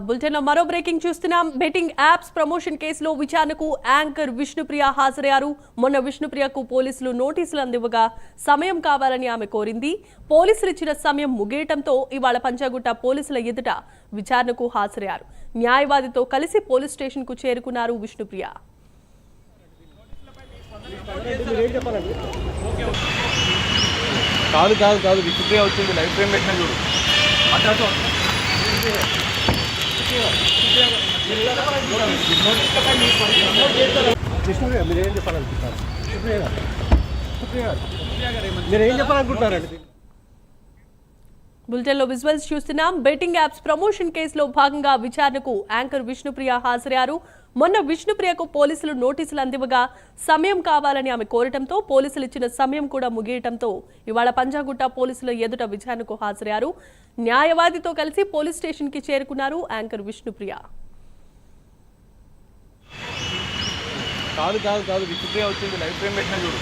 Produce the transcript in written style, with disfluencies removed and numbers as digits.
Bulletin లో మరో breaking చూస్తున్నాం. బెట్టింగ్ యాప్స్ ప్రమోషన్ కేసులో విచారణకు యాంకర్ విష్ణుప్రియ హాజరయ్యారు. మొన్న విష్ణుప్రియకు పోలీసులు నోటీసులు అందివ్వగా సమయం కావాలని ఆమె కోరింది. పోలీసులు ఇచ్చిన సమయం ముగియటంతో ఇవాళ పంజాగుట్ట పోలీసుల ఎదుట విచారణకు హాజరయ్యారు. న్యాయవాదితో కలిసి పోలీస్ స్టేషన్ కు చేరుకున్నారు విష్ణుప్రియ. కాదు విష్ణుప్రియ వచ్చింది. లైఫ్ ఫ్రేమ్ పెట్టిన చూడు. మీరేం చెప్పాలనుకుంటున్నారండి? బులెటిన్ లో విజువల్స్ చూస్తున్నాం. బెట్టింగ్ యాప్స్ ప్రమోషన్ కేసులో భాగంగా విచారణకు యాంకర్ విష్ణుప్రియ హాజరయ్యారు. మొన్న విష్ణుప్రియకు పోలీసులు నోటీసులు అందివ్వగా సమయం కావాలని ఆమె కోరటంతో పోలీసులు ఇచ్చిన సమయం కూడా ముగియటంతో ఇవాళ పంజాగుట్ట పోలీసుల ఎదుట విచారణకు హాజరయ్యారు. న్యాయవాదితో కలిసి పోలీస్ స్టేషన్ కి చేరుకున్నారు యాంకర్ విష్ణుప్రియ. కాదు విష్ణుప్రియ వచ్చింది. లైఫ్ ఫ్రేమ్ పెట్టిన చూడు.